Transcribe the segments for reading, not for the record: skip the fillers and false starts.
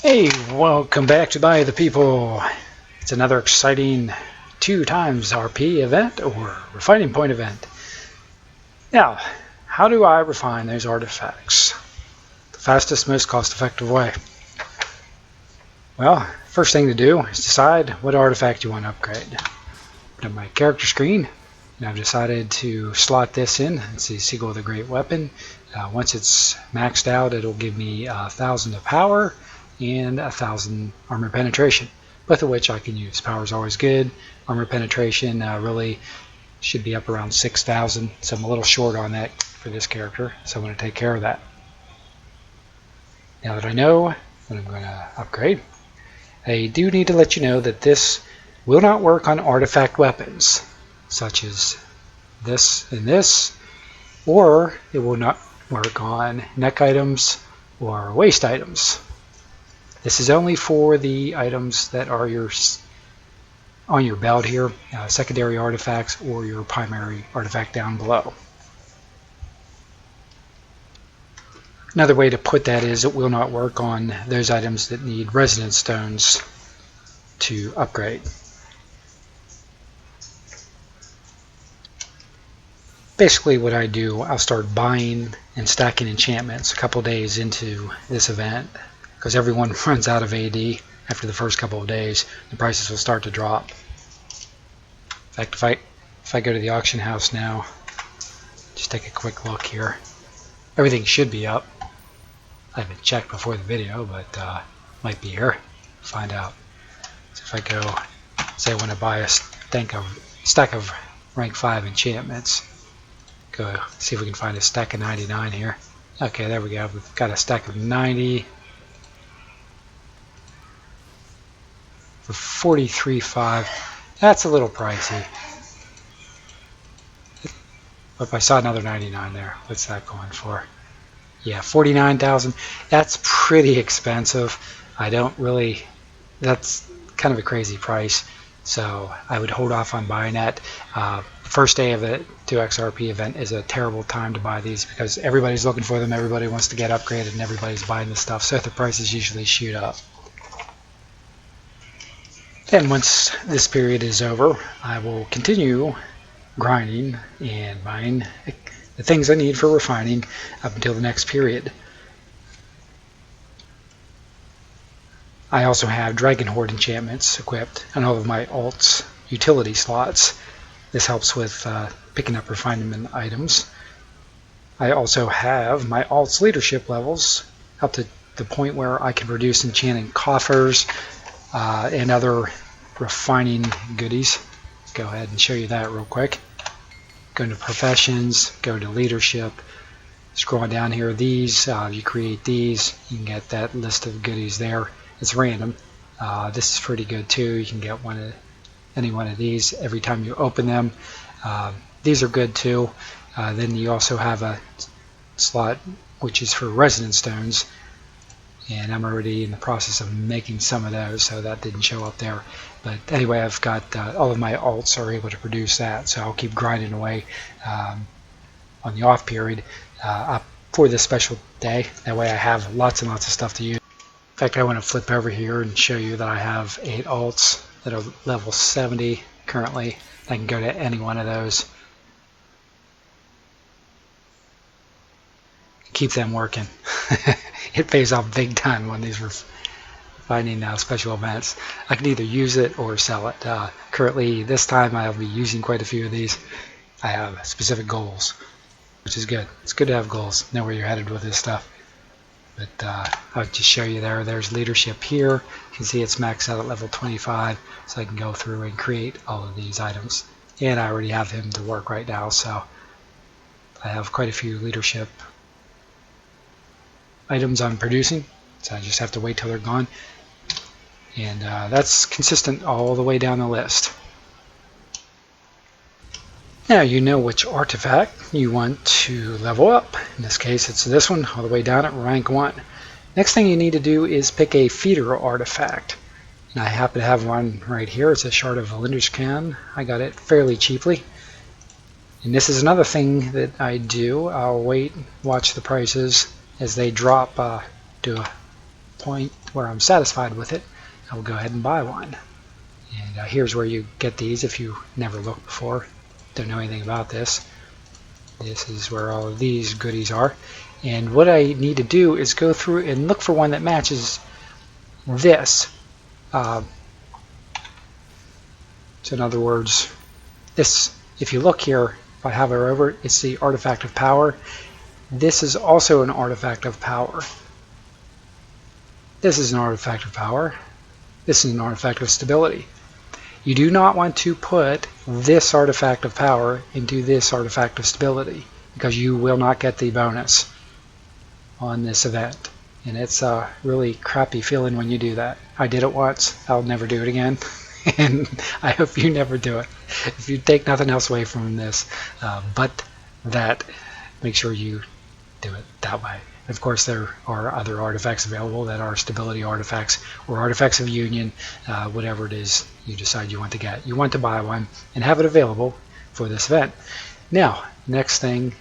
Hey, welcome back to By the People. It's another exciting 2 times RP event or refining point event. Now, how do I refine those artifacts? The fastest, most cost-effective way. Well, first thing to do is decide what artifact you want to upgrade. Put up my character screen, and I've decided to slot this in. It's the Seagull the Great Weapon. Once it's maxed out, it'll give me 1,000 of power and 1,000 armor penetration, both of which I can use. Power is always good. Armor penetration really should be up around 6,000, so I'm a little short on that for this character, so I'm going to take care of that. Now that I know what I'm going to upgrade, I do need to let you know that this will not work on artifact weapons, such as this and this, or it will not work on neck items or waist items. This is only for the items that are on your belt here, secondary artifacts or your primary artifact down below. Another way to put that is it will not work on those items that need resonance stones to upgrade. Basically what I do, I'll start buying and stacking enchantments a couple days into this event, because everyone runs out of AD after the first couple of days. The prices will start to drop. In fact, if I go to the auction house now, just take a quick look here. Everything should be up. I haven't checked before the video, but might be here. Find out. So if I go, say I want to buy a stack of rank 5 enchantments, go see if we can find a stack of 99 here. Okay, there we go. We've got a stack of 90 for 43.5. That's a little pricey. But I saw another 99 there. What's that going for? Yeah, 49,000. That's pretty expensive. That's kind of a crazy price. So I would hold off on buying that. First day of the 2XRP event is a terrible time to buy these because everybody's looking for them, everybody wants to get upgraded, and everybody's buying the stuff, so the prices usually shoot up. And once this period is over, I will continue grinding and buying the things I need for refining up until the next period. I also have Dragon Horde enchantments equipped on all of my alts utility slots. This helps with picking up refinement items. I also have my alts leadership levels up to the point where I can produce enchanting coffers and other refining goodies. Go ahead and show you that real quick. Go into professions, go to leadership, scroll down here. These, you create these, you can get that list of goodies there. It's random. This is pretty good too. You can get any one of these every time you open them. These are good too. Then you also have a slot which is for resonance stones, and I'm already in the process of making some of those, so that didn't show up there. But anyway, I've got all of my alts are able to produce that, so I'll keep grinding away on the off period up for this special day. That way I have lots and lots of stuff to use. In fact, I want to flip over here and show you that I have 8 alts that are level 70 currently. I can go to any one of those. Keep them working. It pays off big time when these were finding special events. I can either use it or sell it. Currently, this time I'll be using quite a few of these. I have specific goals, which is good. It's good to have goals, know where you're headed with this stuff. But I'll just show you there. There's leadership here. You can see it's maxed out at level 25, so I can go through and create all of these items. And I already have him to work right now, so I have quite a few leadership items I'm producing, so I just have to wait till they're gone. And that's consistent all the way down the list. Now you know which artifact you want to level up. In this case it's this one, all the way down at rank 1. Next thing you need to do is pick a feeder artifact. And I happen to have one right here. It's a Shard of Valinder's Can. I got it fairly cheaply. And this is another thing that I do. I'll watch the prices as they drop to point where I'm satisfied with it, I will go ahead and buy one. And here's where you get these if you never looked before, don't know anything about this. This is where all of these goodies are. And what I need to do is go through and look for one that matches this. So in other words, this, if you look here, if I hover over it, it's the artifact of power. This is also an artifact of power. This is an artifact of power. This is an artifact of stability. You do not want to put this artifact of power into this artifact of stability, because you will not get the bonus on this event. And it's a really crappy feeling when you do that. I did it once. I'll never do it again. And I hope you never do it. If you take nothing else away from this, but that, make sure you do it that way. Of course, there are other artifacts available that are stability artifacts or artifacts of union, whatever it is you decide you want to get. You want to buy one and have it available for this event. Now, next thing,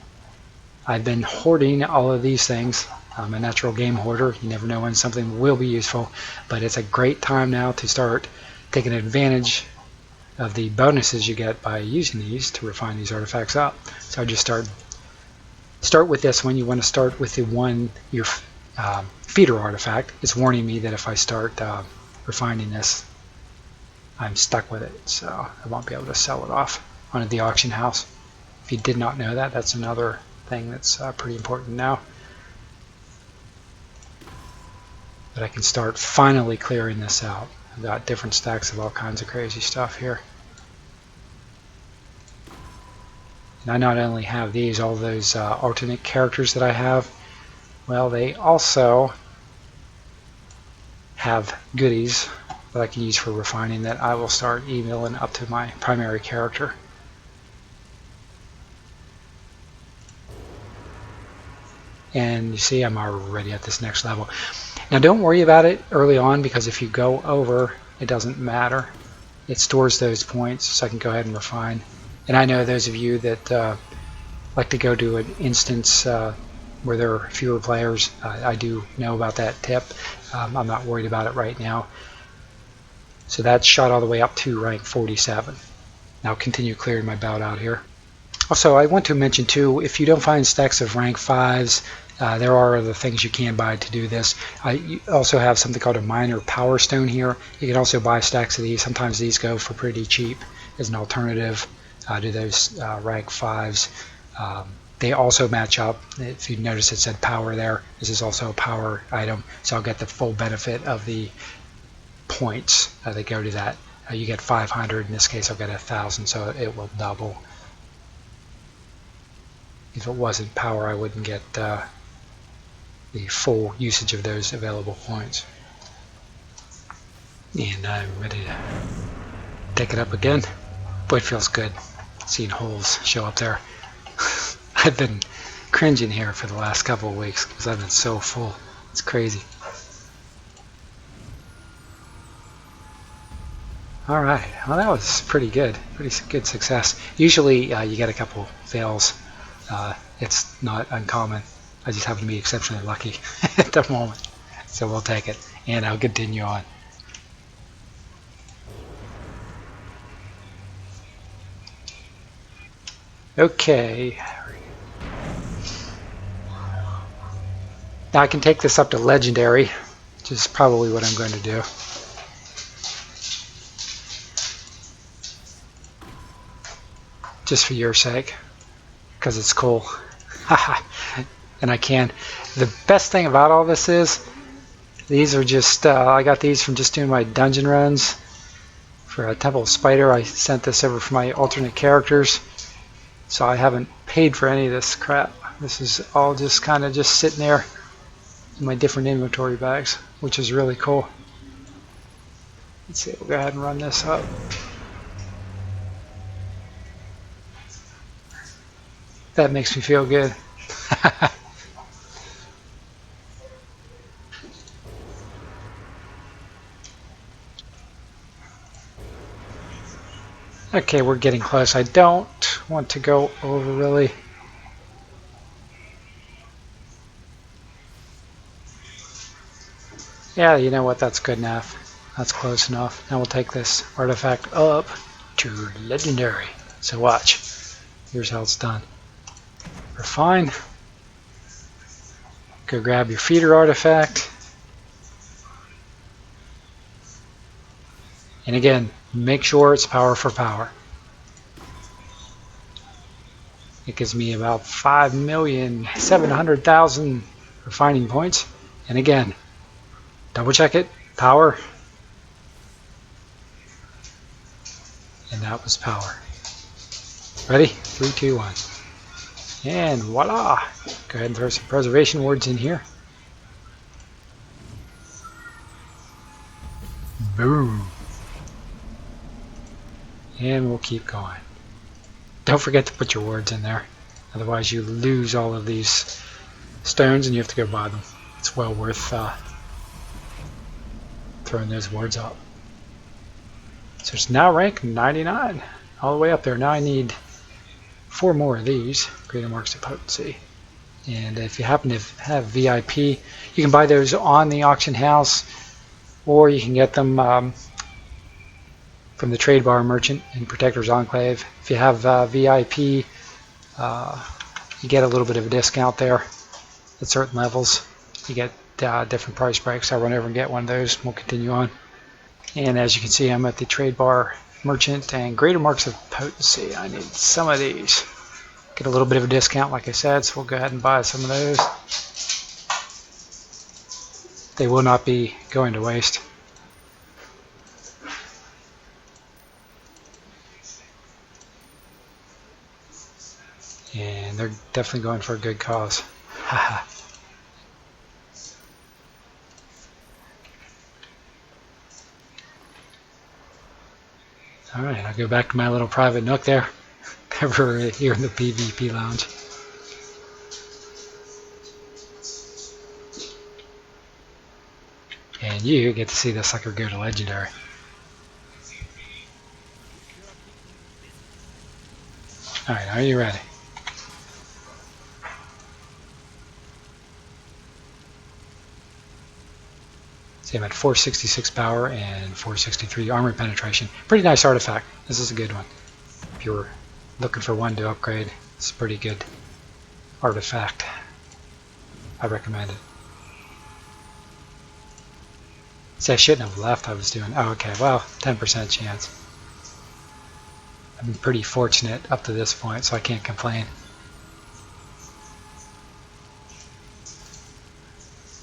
I've been hoarding all of these things. I'm a natural game hoarder. You never know when something will be useful, but it's a great time now to start taking advantage of the bonuses you get by using these to refine these artifacts up. So I just start with this one. You want to start with the one, your feeder artifact. It's warning me that if I start refining this, I'm stuck with it, so I won't be able to sell it off onto the auction house. If you did not know that, that's another thing that's pretty important now. But I can start finally clearing this out. I've got different stacks of all kinds of crazy stuff here. And I not only have these, all those alternate characters that I have, well, they also have goodies that I can use for refining that I will start emailing up to my primary character. And you see I'm already at this next level. Now don't worry about it early on, because if you go over, it doesn't matter. It stores those points, so I can go ahead and refine. And I know those of you that like to go to an instance where there are fewer players, I do know about that tip. I'm not worried about it right now. So that's shot all the way up to rank 47. Now I'll continue clearing my bout out here. Also, I want to mention too, if you don't find stacks of rank 5s, there are other things you can buy to do this. You also have something called a minor power stone here. You can also buy stacks of these. Sometimes these go for pretty cheap as an alternative to those rank 5s. They also match up. If you notice it said power there, this is also a power item, so I'll get the full benefit of the points that go to that. You get 500. In this case, I'll get 1,000, so it will double. If it wasn't power, I wouldn't get the full usage of those available points. And I'm ready to take it up again. Boy, it feels good seeing holes show up there. I've been cringing here for the last couple of weeks because I've been so full. It's crazy. Alright, well that was pretty good. Pretty good success. Usually you get a couple fails. It's not uncommon. I just happen to be exceptionally lucky at the moment. So we'll take it. And I'll continue on. Okay. Now I can take this up to legendary, which is probably what I'm going to do. Just for your sake, because it's cool. And I can. The best thing about all this is, these are just, I got these from just doing my dungeon runs. For a Temple of Spider, I sent this over for my alternate characters. So I haven't paid for any of this crap. This is all just kind of just sitting there in my different inventory bags, which is really cool. Let's see, we'll go ahead and run this up. That makes me feel good. Okay, we're getting close. I don't want to go over really. Yeah, you know what? That's good enough. That's close enough. Now we'll take this artifact up to legendary. So watch. Here's how it's done. Refine. Go grab your feeder artifact. And again, make sure it's power for power. It gives me about 5,700,000 refining points. And again, double check it. Power. And that was power. Ready? 3, 2, 1. And voila! Go ahead and throw some preservation wards in here. Boom! And we'll keep going. Don't forget to put your wards in there. Otherwise you lose all of these stones and you have to go buy them. It's well worth throwing those wards up. So it's now rank 99. All the way up there. Now I need 4 more of these. Greater marks of potency. And if you happen to have VIP, you can buy those on the auction house, or you can get them from the trade bar merchant in Protector's Enclave. If you have VIP, you get a little bit of a discount there at certain levels. You get different price breaks. I'll run over and get one of those. We'll continue on. And as you can see, I'm at the trade bar merchant and greater marks of potency. I need some of these. Get a little bit of a discount, like I said, so we'll go ahead and buy some of those. They will not be going to waste. And they're definitely going for a good cause. Alright, I'll go back to my little private nook there. Over here in the PvP lounge. And you get to see the sucker go to legendary. Alright, are you ready? See, I'm at 466 power and 463 armor penetration. Pretty nice artifact. This is a good one. If you're looking for one to upgrade, it's a pretty good artifact. I recommend it. See, I shouldn't have left. I was doing... Oh, okay. Well, 10% chance. I've been pretty fortunate up to this point, so I can't complain.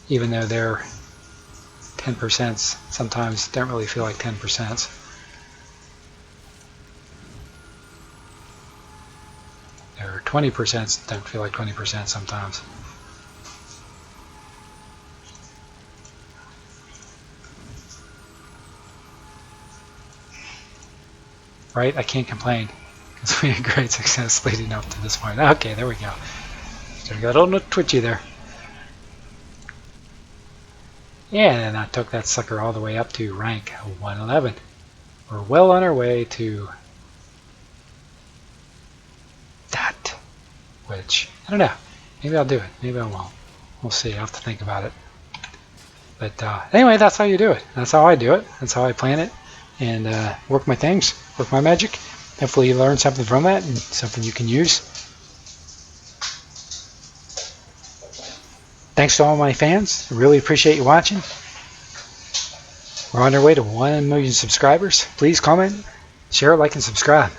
Even though they're 10%, sometimes don't really feel like 10%. They're 20%, don't feel like 20% sometimes. Right? I can't complain. It's been a great success leading up to this point. Okay, there we go. So we got a little twitchy there. Yeah, and I took that sucker all the way up to rank 111. We're well on our way to that. Which, I don't know. Maybe I'll do it. Maybe I won't. We'll see. I'll have to think about it. But anyway, that's how you do it. That's how I do it. That's how I plan it. And work my things. Work my magic. Hopefully you learn something from that and something you can use. Thanks to all my fans. I really appreciate you watching. We're on our way to 1 million subscribers. Please comment, share, like, and subscribe.